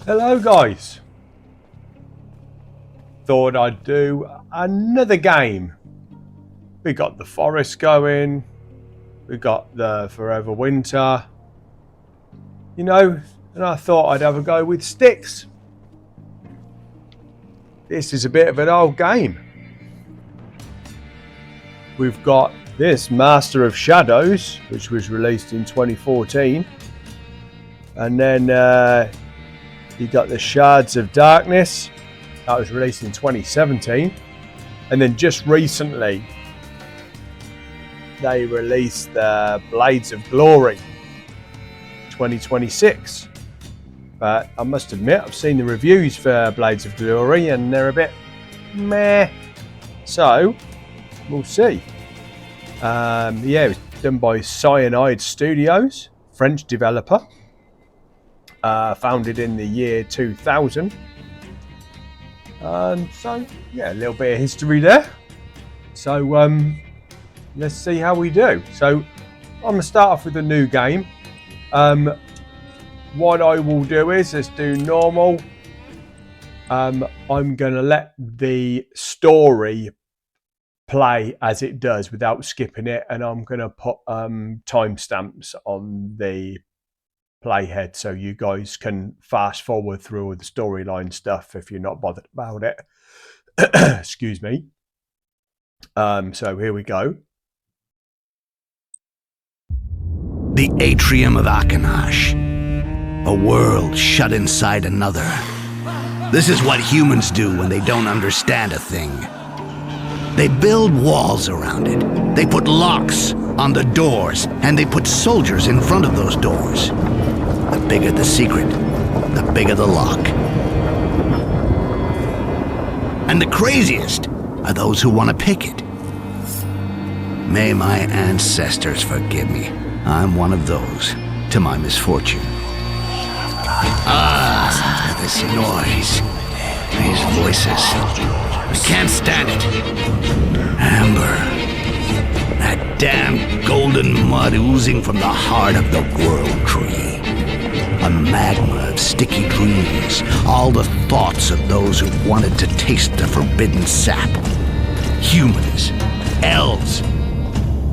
Hello guys, thought I'd do another game. We got the forest going, we got the forever winter, and I thought I'd have a go with Styx. This is a bit of an old game. We've got this Master of Shadows, which was released in 2014, and then you got the Shards of Darkness, that was released in 2017, and then just recently they released the Blades of Glory 2026. But I must admit, I've seen the reviews for Blades of Glory and they're a bit meh, so we'll see. It was done by Cyanide Studios, French developer. Founded in the year 2000. A little bit of history there. So let's see how we do. So I'm going to start off with a new game. What I will do is, let's do normal. I'm going to let the story play as it does without skipping it, and I'm going to put timestamps on the playhead so you guys can fast forward through all the storyline stuff if you're not bothered about it. Excuse me. So here we go. The Atrium of Akanash. A world shut inside another. This is what humans do when they don't understand a thing. They build walls around it. They put locks on the doors, and they put soldiers in front of those doors. The bigger the secret, the bigger the lock. And the craziest are those who want to pick it. May my ancestors forgive me. I'm one of those, to my misfortune. This noise. These voices. I can't stand it. Amber. That damn golden mud oozing from the heart of the world tree. A magma of sticky dreams. All the thoughts of those who wanted to taste the forbidden sap. Humans. Elves.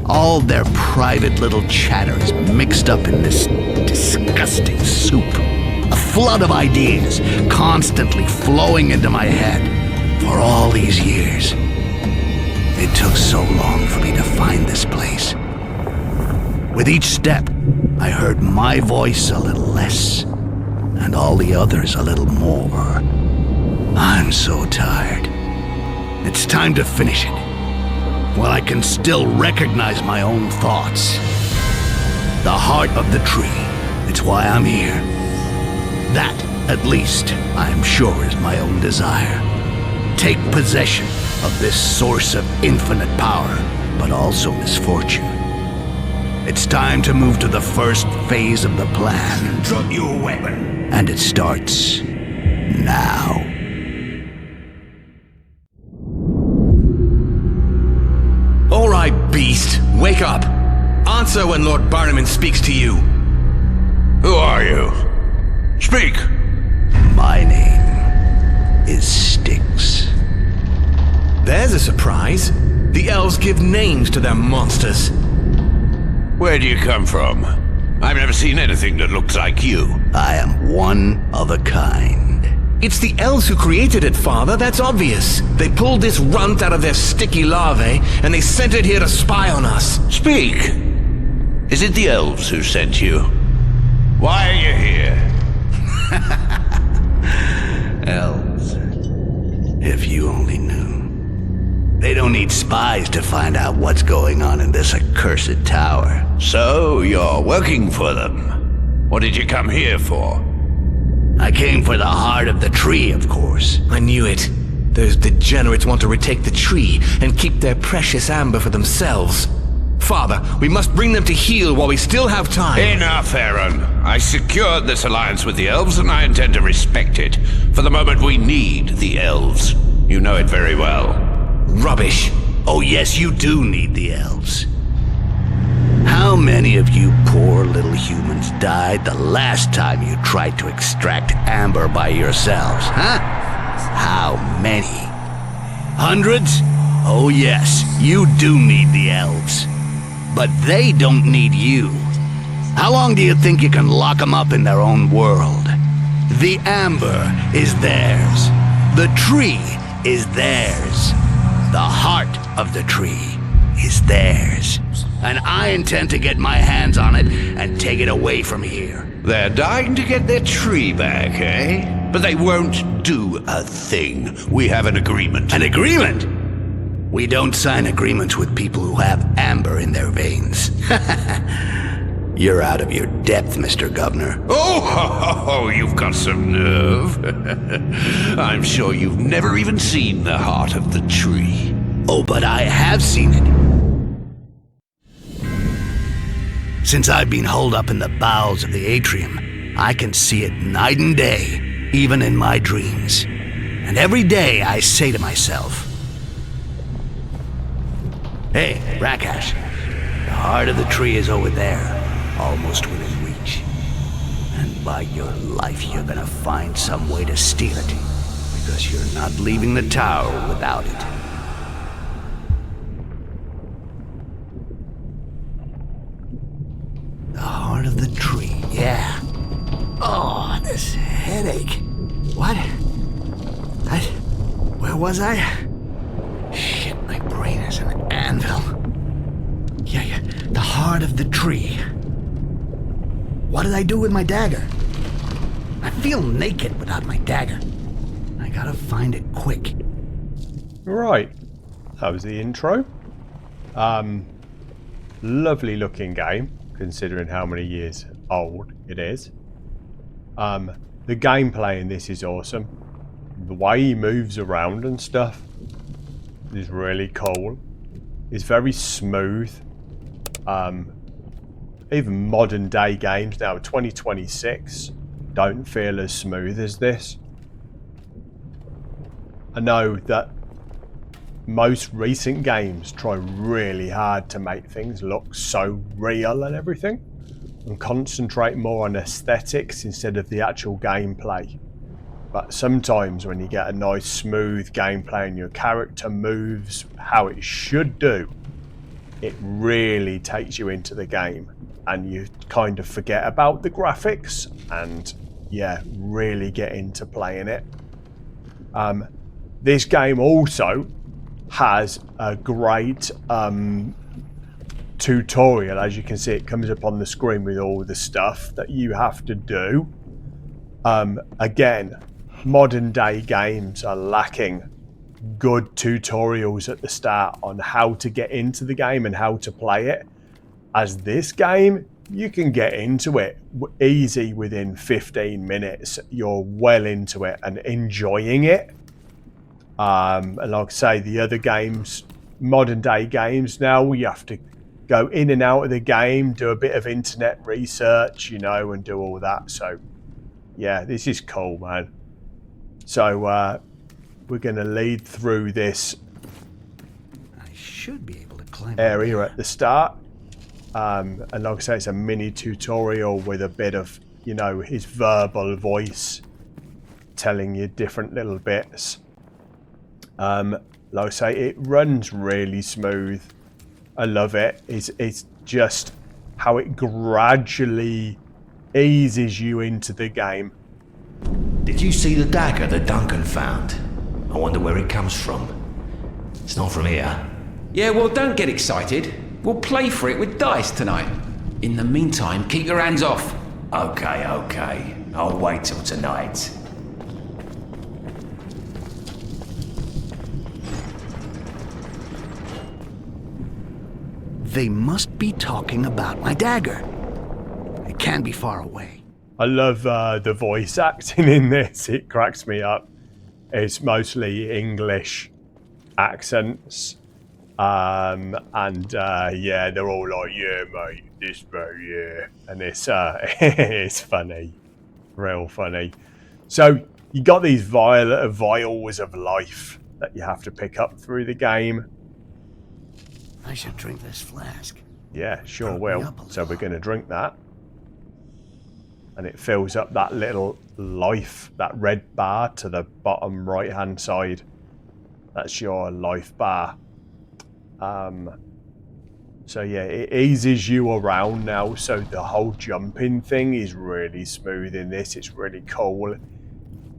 All their private little chatters mixed up in this disgusting soup. A flood of ideas constantly flowing into my head for all these years. It took so long for me to find this place. With each step, I heard my voice a little less, and all the others a little more. I'm so tired. It's time to finish it, while I can still recognize my own thoughts. The heart of the tree, it's why I'm here. That, at least, I'm sure is my own desire. Take possession of this source of infinite power, but also misfortune. It's time to move to the first phase of the plan. Drop your weapon. And it starts now. All right, beast. Wake up. Answer when Lord Barnaman speaks to you. Who are you? Speak. My name is Styx. There's a surprise. The elves give names to their monsters. Where do you come from? I've never seen anything that looks like you. I am one of a kind. It's the elves who created it, Father, that's obvious. They pulled this runt out of their sticky larvae, and they sent it here to spy on us. Speak. Is it the elves who sent you? Why are you here? Elves. If you only knew. They don't need spies to find out what's going on in this accursed tower. So, you're working for them. What did you come here for? I came for the heart of the tree, of course. I knew it. Those degenerates want to retake the tree and keep their precious amber for themselves. Father, we must bring them to heel while we still have time. Enough, Aaron. I secured this alliance with the elves and I intend to respect it. For the moment, we need the elves. You know it very well. Rubbish. Oh yes, you do need the elves. How many of you poor little humans died the last time you tried to extract amber by yourselves, huh? How many? Hundreds? Oh yes, you do need the elves. But they don't need you. How long do you think you can lock them up in their own world? The amber is theirs. The tree is theirs. The heart of the tree is theirs. And I intend to get my hands on it and take it away from here. They're dying to get their tree back, eh? But they won't do a thing. We have an agreement. An agreement? We don't sign agreements with people who have amber in their veins. You're out of your depth, Mr. Governor. Oh, you've got some nerve. I'm sure you've never even seen the heart of the tree. Oh, but I have seen it. Since I've been holed up in the bowels of the atrium, I can see it night and day, even in my dreams. And every day I say to myself, "Hey, Rakash, the heart of the tree is over there, almost within reach. And by your life, you're gonna find some way to steal it, because you're not leaving the tower without it." The heart of the tree, yeah. Oh, this headache. What? Where was I? Shit, my brain is an anvil. Yeah, the heart of the tree. What did I do with my dagger? I feel naked without my dagger. I gotta find it quick. Right, that was the intro. Lovely looking game, considering how many years old it is. The gameplay in this is awesome. The way he moves around and stuff is really cool. It's very smooth. Even modern day games now, 2026, don't feel as smooth as this. I know that most recent games try really hard to make things look so real and everything, and concentrate more on aesthetics instead of the actual gameplay. But sometimes when you get a nice smooth gameplay and your character moves how it should do, it really takes you into the game and you kind of forget about the graphics and really get into playing it. This game also has a great tutorial. As you can see, it comes up on the screen with all the stuff that you have to do. Again, modern day games are lacking good tutorials at the start on how to get into the game and how to play it. As this game, you can get into it easy within 15 minutes. You're well into it and enjoying it. And like I say, the other games, modern day games now, you have to go in and out of the game, do a bit of internet research, and do all that. So yeah, this is cool, man. So we're going to lead through this I should be able to climb area at the start. And like I say, it's a mini tutorial with a bit of, his verbal voice telling you different little bits. Like I say, it runs really smooth. I love it. It's just how it gradually eases you into the game. Did you see the dagger that Duncan found? I wonder where it comes from. It's not from here. Yeah, well, don't get excited. We'll play for it with dice tonight. In the meantime, keep your hands off. Okay. I'll wait till tonight. They must be talking about my dagger. It can't be far away. I love the voice acting in this. It cracks me up. It's mostly English accents. And they're all like, "Yeah, mate, this bro, yeah." And it's it's funny. Real funny. So you got these vials of life that you have to pick up through the game. I should drink this flask. Yeah, sure will. So we're going to drink that. And it fills up that little life, that red bar to the bottom right-hand side. That's your life bar. So yeah, it eases you around now. So the whole jumping thing is really smooth in this. It's really cool.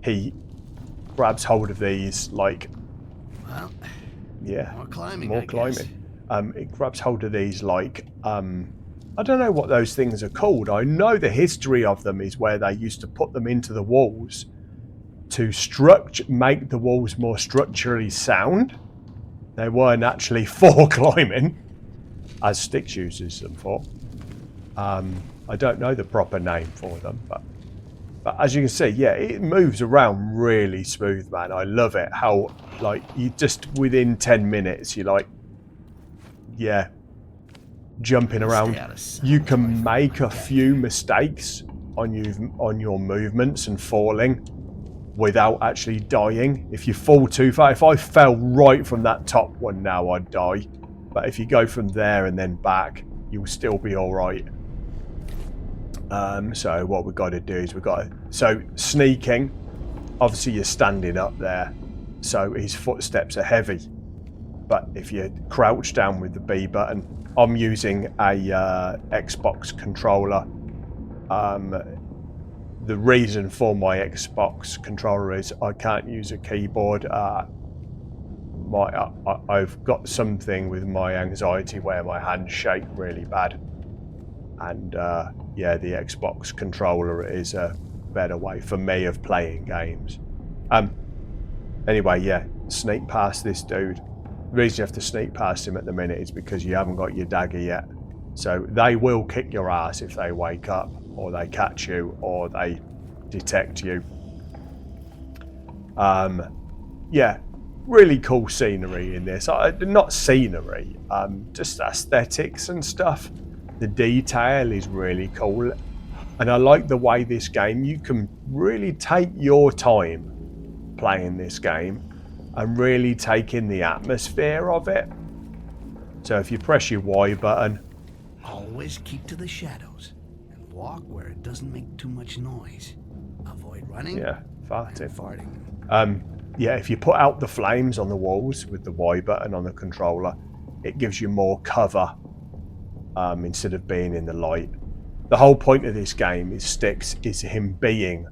He grabs hold of these like... Well, yeah, more climbing, more I guess. climbing. It grabs hold of these like... I don't know what those things are called. I know the history of them is where they used to put them into the walls to make the walls more structurally sound. They weren't actually for climbing, as Styx uses them for. I don't know the proper name for them, but as you can see, yeah, it moves around really smooth, man. I love it. How, like, you just within 10 minutes, you're like, yeah, jumping around. You can make a few mistakes on your movements and falling without actually dying. If you fall too far, if I fell right from that top one now, I'd die. But if you go from there and then back, you'll still be all right. So what we've got to do is so sneaking, obviously you're standing up there, so his footsteps are heavy. But if you crouch down with the B button, I'm using a Xbox controller. The reason for my Xbox controller is I can't use a keyboard. I've got something with my anxiety where my hands shake really bad. And yeah, the Xbox controller is a better way for me of playing games. Anyway, yeah, sneak past this dude. The reason you have to sneak past him at the minute is because you haven't got your dagger yet. So they will kick your ass if they wake up, or they catch you, or they detect you. Yeah, really cool scenery in this. Not scenery, just aesthetics and stuff. The detail is really cool. And I like the way this game, you can really take your time playing this game and really take in the atmosphere of it. So if you press your Y button... Always keep to the shadows and walk where it doesn't make too much noise. Avoid running. Yeah, farting. And farting. Yeah, if you put out the flames on the walls with the Y button on the controller, it gives you more cover instead of being in the light. The whole point of this game is Styx is him being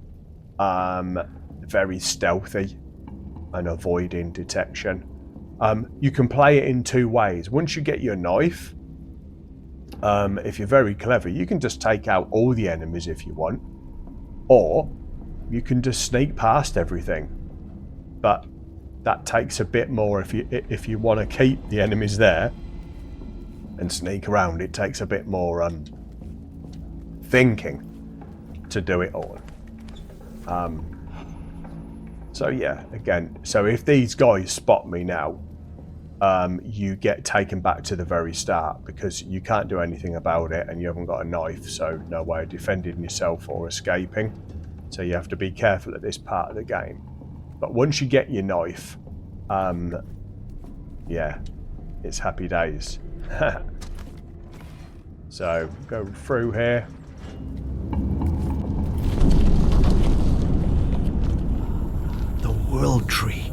very stealthy and avoiding detection. You can play it in two ways. Once you get your knife, if you're very clever, you can just take out all the enemies if you want, or you can just sneak past everything. But that takes a bit more. If you want to keep the enemies there and sneak around, it takes a bit more thinking to do it all. So yeah, again, so if these guys spot me now, you get taken back to the very start because you can't do anything about it and you haven't got a knife, so no way of defending yourself or escaping. So you have to be careful at this part of the game. But once you get your knife, yeah, it's happy days. So go through here. The World Tree.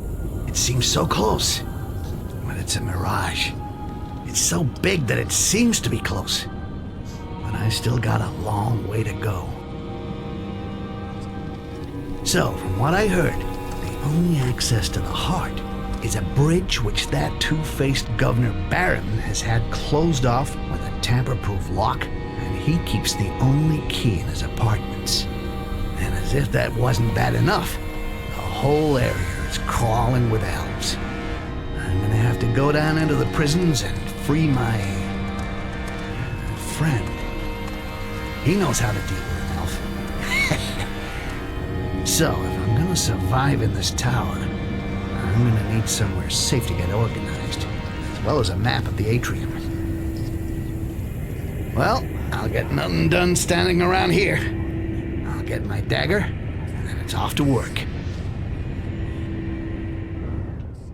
It seems so close, but it's a mirage. It's so big that it seems to be close, but I still got a long way to go. So, from what I heard, the only access to the heart is a bridge which that two-faced Governor Barron has had closed off with a tamper-proof lock, and he keeps the only key in his apartments. And as if that wasn't bad enough, the whole area is crawling with elves. I'm gonna have to go down into the prisons and free my friend. He knows how to deal with an elf. So, if I'm gonna survive in this tower, I'm gonna need somewhere safe to get organized, as well as a map of the atrium. Well, I'll get nothing done standing around here. I'll get my dagger, and then it's off to work.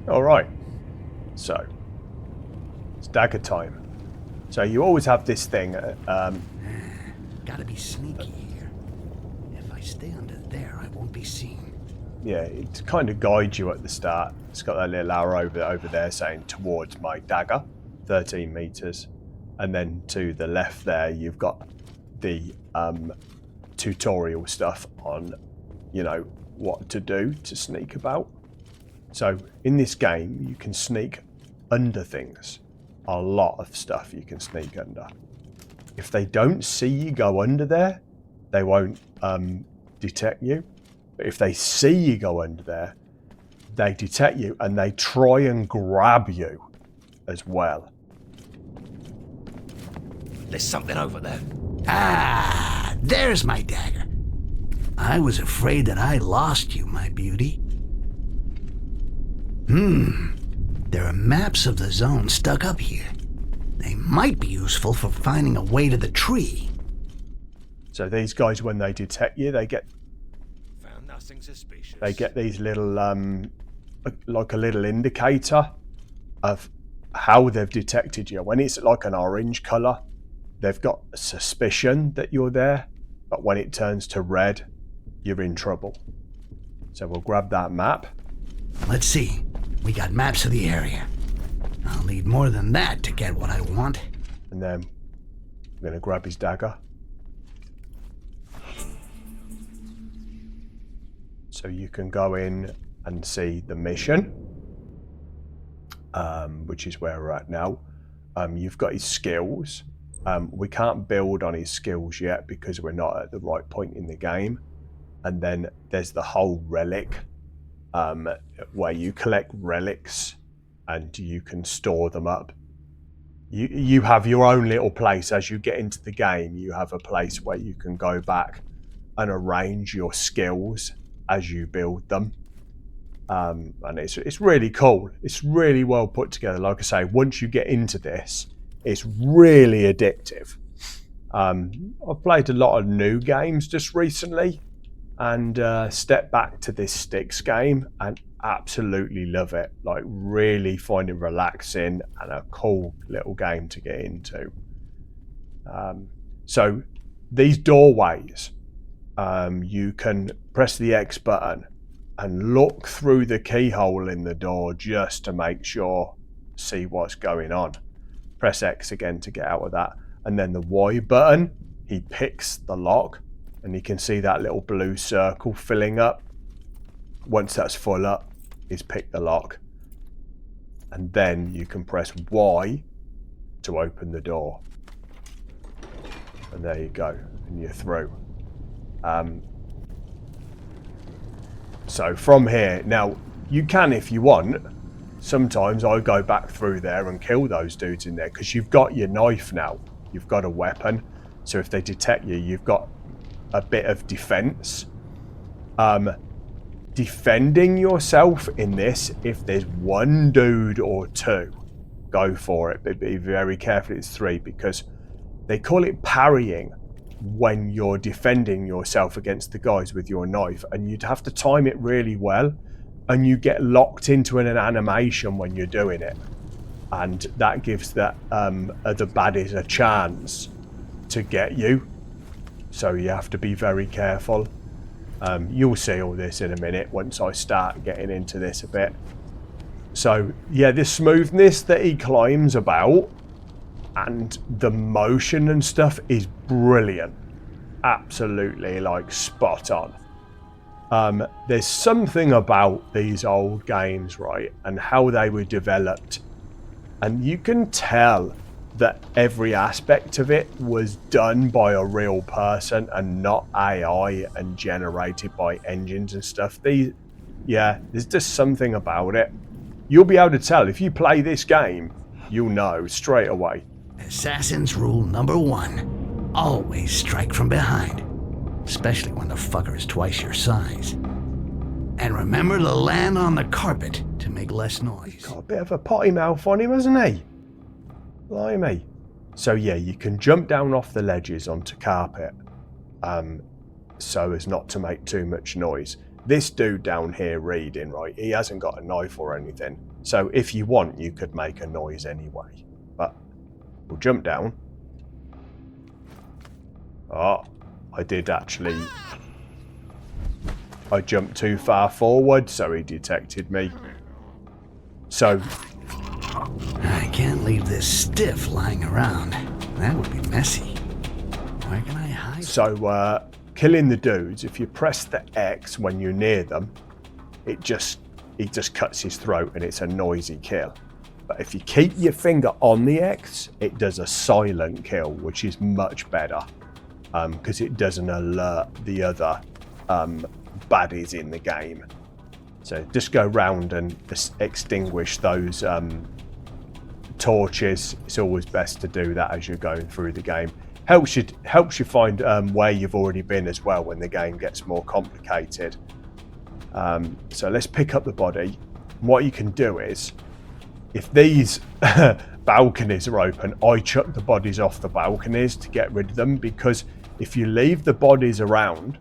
All right. So, it's dagger time. So you always have this thing. Gotta be sneaky here. If I stay under there, I won't be seen. Yeah, it kind of guides you at the start. It's got that little arrow over there saying towards my dagger, 13 meters. And then to the left there, you've got the tutorial stuff on, you know, what to do to sneak about. So in this game, you can sneak under things. A lot of stuff you can sneak under. If they don't see you go under there, they won't detect you. But if they see you go under there, they detect you and they try and grab you as well. There's something over there. Ah, there's my dagger. I was afraid that I lost you, my beauty. There are maps of the zone stuck up here. They might be useful for finding a way to the tree. So these guys, when they detect you, they get Nothing suspicious. they get these little like a little indicator of how they've detected you. When it's like an orange color, they've got a suspicion that you're there, but when it turns to red, you're in trouble. So we'll grab that map. Let's see. We got maps of the area. I'll need more than that to get what I want. And then I'm going to grab his dagger. So you can go in and see the mission, which is where we're at now. You've got his skills. We can't build on his skills yet because we're not at the right point in the game. And then there's the whole relic, where you collect relics and you can store them up. You have your own little place as you get into the game. You have a place where you can go back and arrange your skills as you build them. And it's really cool. It's really well put together. Like I say, once you get into this, it's really addictive. I've played a lot of new games just recently and stepped back to this Styx game and absolutely love it. Like, really find it relaxing and a cool little game to get into. So these doorways, you can press the X button and look through the keyhole in the door just to make sure, see what's going on. Press X again to get out of that. And then the Y button, he picks the lock and you can see that little blue circle filling up. Once that's full up, he's picked the lock. And then you can press Y to open the door. And there you go, and you're through. So from here, now you can, if you want, sometimes I go back through there and kill those dudes in there because you've got your knife now. You've got a weapon. So if they detect you, you've got a bit of defense. Defending yourself in this, if there's one dude or two, go for it. But be very careful it's three because they call it parrying when you're defending yourself against the guys with your knife, and you'd have to time it really well, and you get locked into an animation when you're doing it, and that gives that other baddies a chance to get you. So you have to be very careful. You'll see all this in a minute once I start getting into this a bit. So yeah, the smoothness that he climbs about and the motion and stuff is brilliant. Absolutely, like, spot on. There's something about these old games, right, and how they were developed, and you can tell that every aspect of it was done by a real person and not AI and generated by engines and stuff. There's just something about it. You'll be able to tell if you play this game, you'll know straight away. Assassin's rule number 1. Always strike from behind. Especially when the fucker is twice your size. And remember to land on the carpet to make less noise. Got a bit of a potty mouth on him, hasn't he? Blimey. So yeah, you can jump down off the ledges onto carpet, so as not to make too much noise. This dude down here reading, right, he hasn't got a knife or anything. So if you want, you could make a noise anyway. But We'll jump down. Oh, I did actually. I jumped too far forward, so he detected me. So I can't leave this stiff lying around. That would be messy. Where can I hide? So, killing the dudes, if you press the X when you're near them, he just cuts his throat and it's a noisy kill. But if you keep your finger on the X, it does a silent kill, which is much better because it doesn't alert the other baddies in the game. So just go round and extinguish those torches. It's always best to do that as you're going through the game. Helps you find where you've already been as well when the game gets more complicated. So let's pick up the body. What you can do is, if these balconies are open, I chuck the bodies off the balconies to get rid of them, because if you leave the bodies around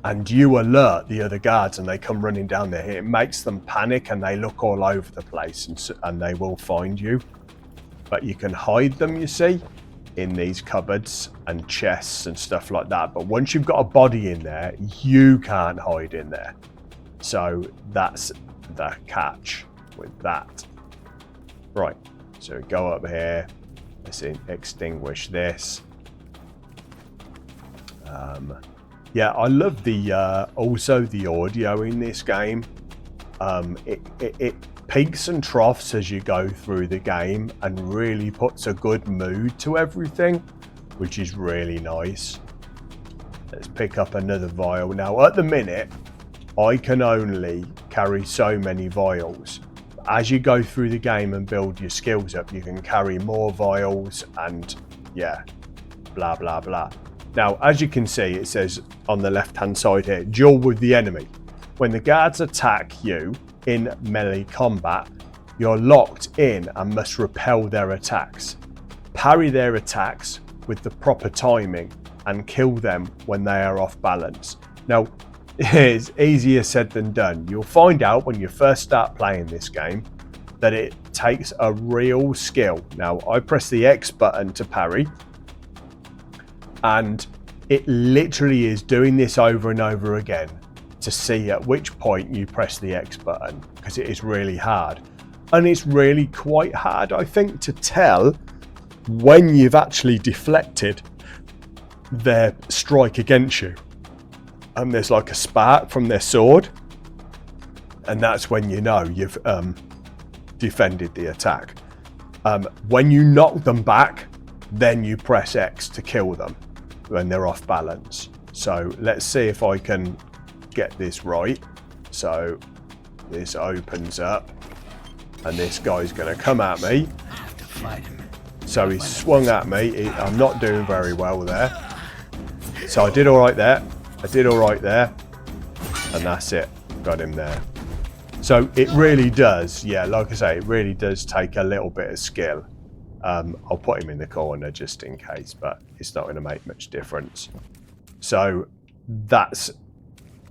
and you alert the other guards and they come running down there, it makes them panic and they look all over the place and they will find you. But you can hide them, you see, in these cupboards and chests and stuff like that. But once you've got a body in there, you can't hide in there. So that's the catch with that. Right, so go up here. Let's extinguish this. Yeah, I love the also the audio in this game. It peaks and troughs as you go through the game and really puts a good mood to everything, which is really nice. Let's pick up another vial. Now, at the minute, I can only carry so many vials. As you go through the game and build your skills up, you can carry more vials and, yeah, blah, blah, blah. Now, as you can see, it says on the left-hand side here, duel with the enemy. When the guards attack you in melee combat, you're locked in and must repel their attacks. Parry their attacks with the proper timing and kill them when they are off balance. Now, it's easier said than done. You'll find out when you first start playing this game that it takes a real skill. Now, I press the X button to parry, and it literally is doing this over and over again to see at which point you press the X button, because it is really hard. And it's really quite hard, I think, to tell when you've actually deflected their strike against you. And there's like a spark from their sword, and that's when you know you've defended the attack. When you knock them back, then you press X to kill them when they're off balance. So let's see if I can get this right. So this opens up and this guy's going to come at me. I have to fight him. So he swung at me. I'm not doing very well there. So I did all right there. And that's it. Got him there. So it really does, yeah, like I say, it really does take a little bit of skill. I'll put him in the corner just in case, but it's not going to make much difference. So that's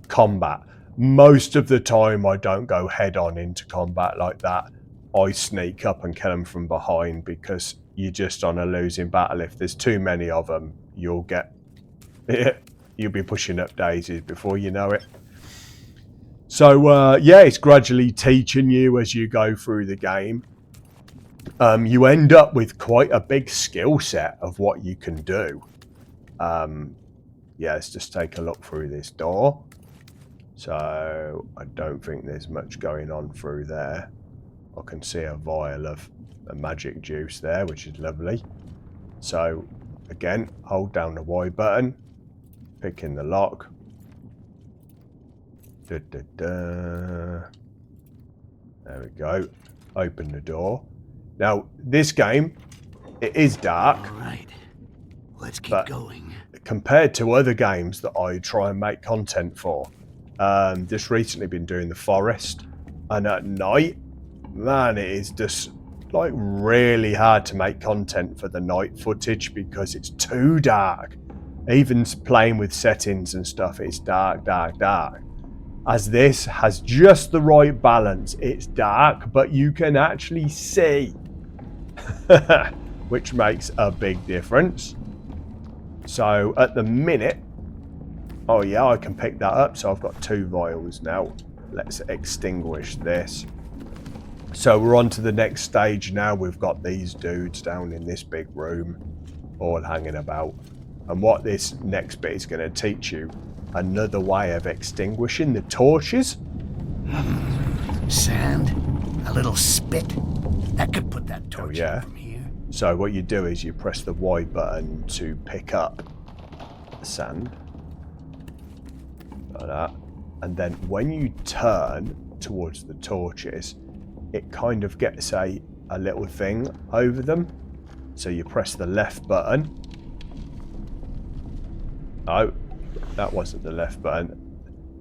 combat. Most of the time I don't go head on into combat like that. I sneak up and kill them from behind, because you're just on a losing battle. If there's too many of them, you'll be pushing up daisies before you know it. So yeah, it's gradually teaching you as you go through the game. You end up with quite a big skill set of what you can do. Yeah, let's just take a look through this door. So I don't think there's much going on through there. I can see a vial of a magic juice there, which is lovely. So again, hold down the Y button, pick in the lock. There we go. Open the door. Now, this game, it is dark. All right, let's keep but going. Compared to other games that I try and make content for, just recently been doing the forest, and at night, man, it is just like really hard to make content for the night footage because it's too dark. Even playing with settings and stuff, it's dark, dark, dark. As this has just the right balance. It's dark, but you can actually see. which makes a big difference. So at the minute, oh yeah, I can pick that up. So I've got 2 vials now. Let's extinguish this. So we're on to the next stage now. We've got these dudes down in this big room, all hanging about. And what this next bit is going to teach you, another way of extinguishing the torches. Sand, a little spit. That could put that torch out from here. So what you do is you press the Y button to pick up the sand. Like that. And then when you turn towards the torches, it kind of gets a little thing over them. So you press the left button. No, that wasn't the left button.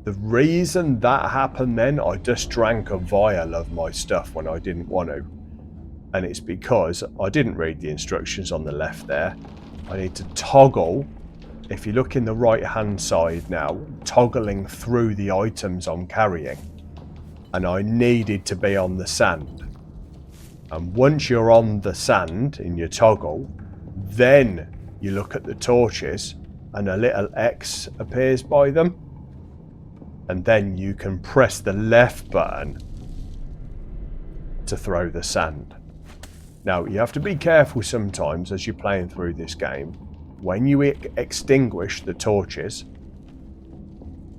The reason that happened then, I just drank a vial of my stuff when I didn't want to. And it's because I didn't read the instructions on the left there. I need to toggle. If you look in the right hand side now, toggling through the items I'm carrying. And I needed to be on the sand. And once you're on the sand in your toggle, then you look at the torches and a little X appears by them. And then you can press the left button to throw the sand. Now, you have to be careful sometimes as you're playing through this game. When you extinguish the torches,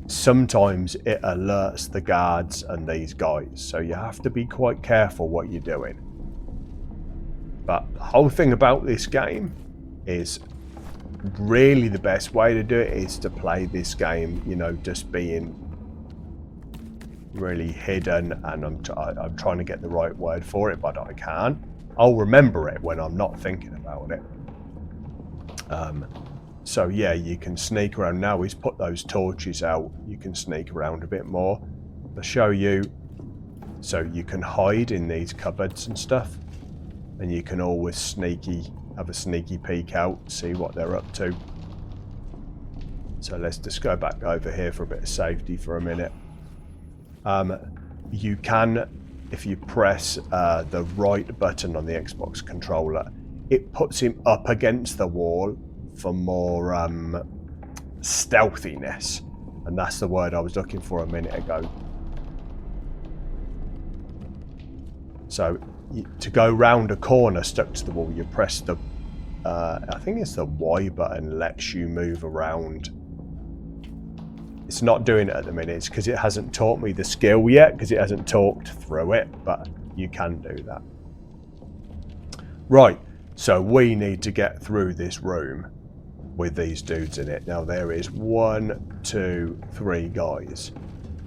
sometimes it alerts the guards and these guys. So you have to be quite careful what you're doing. But the whole thing about this game is really the best way to do it is to play this game, you know, just being really hidden. And I'm trying to get the right word for it, but I can't. I'll remember it when I'm not thinking about it. So yeah, you can sneak around. Now he's put those torches out, you can sneak around a bit more. I'll show you. So you can hide in these cupboards and stuff, and you can always have a sneaky peek out, see what they're up to. So let's just go back over here for a bit of safety for a minute. You can, if you press the right button on the Xbox controller, it puts him up against the wall for more stealthiness. And that's the word I was looking for a minute ago. So to go round a corner stuck to the wall, you press the, I think it's the Y button, lets you move around. It's not doing it at the minute, it's because it hasn't taught me the skill yet, because it hasn't talked through it, but you can do that. Right, so we need to get through this room with these dudes in it. Now there is 1, 2, 3 guys.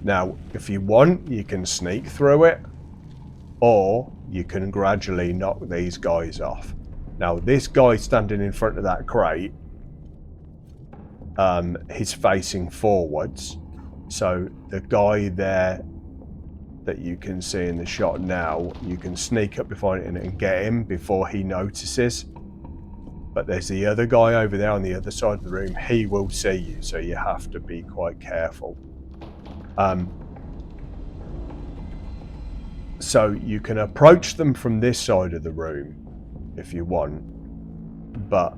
Now, if you want, you can sneak through it, or you can gradually knock these guys off. Now, this guy standing in front of that crate, he's facing forwards. So the guy there that you can see in the shot now, you can sneak up behind it and get him before he notices. But there's the other guy over there on the other side of the room. He will see you, so you have to be quite careful. So you can approach them from this side of the room if you want. But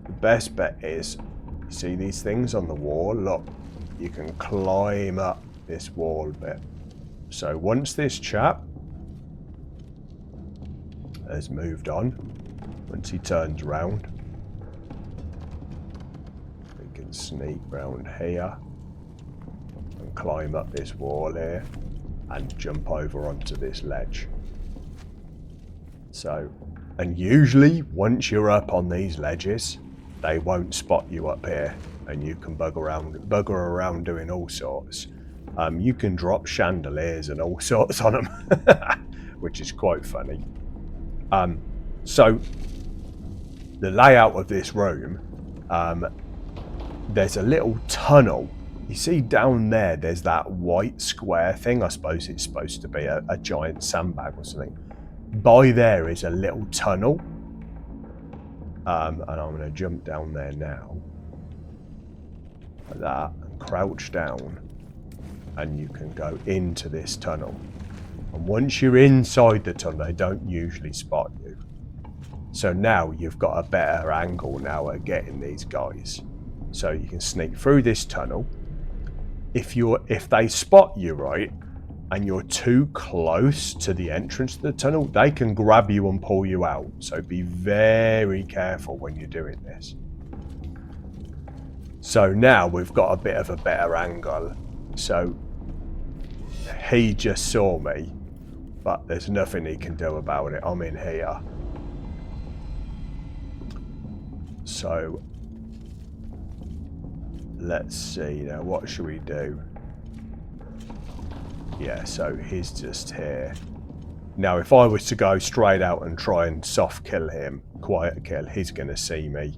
the best bet is, see these things on the wall? Look, you can climb up this wall bit. So once this chap has moved on, once he turns round, we can sneak round here and climb up this wall here and jump over onto this ledge. So, and usually once you're up on these ledges, they won't spot you up here, and you can bugger around doing all sorts. You can drop chandeliers and all sorts on them, which is quite funny. So the layout of this room, there's a little tunnel. You see down there, there's that white square thing. I suppose it's supposed to be a giant sandbag or something. By there is a little tunnel. And I'm going to jump down there now. Like that. And crouch down. And you can go into this tunnel. And once you're inside the tunnel, they don't usually spot you. So now you've got a better angle now at getting these guys. So you can sneak through this tunnel. If they spot you, right, and you're too close to the entrance to the tunnel, they can grab you and pull you out. So be very careful when you're doing this. So now we've got a bit of a better angle. So he just saw me, but there's nothing he can do about it. I'm in here. So let's see now, what should we do? Yeah, so he's just here. Now, if I was to go straight out and try and soft kill him, quiet kill, he's going to see me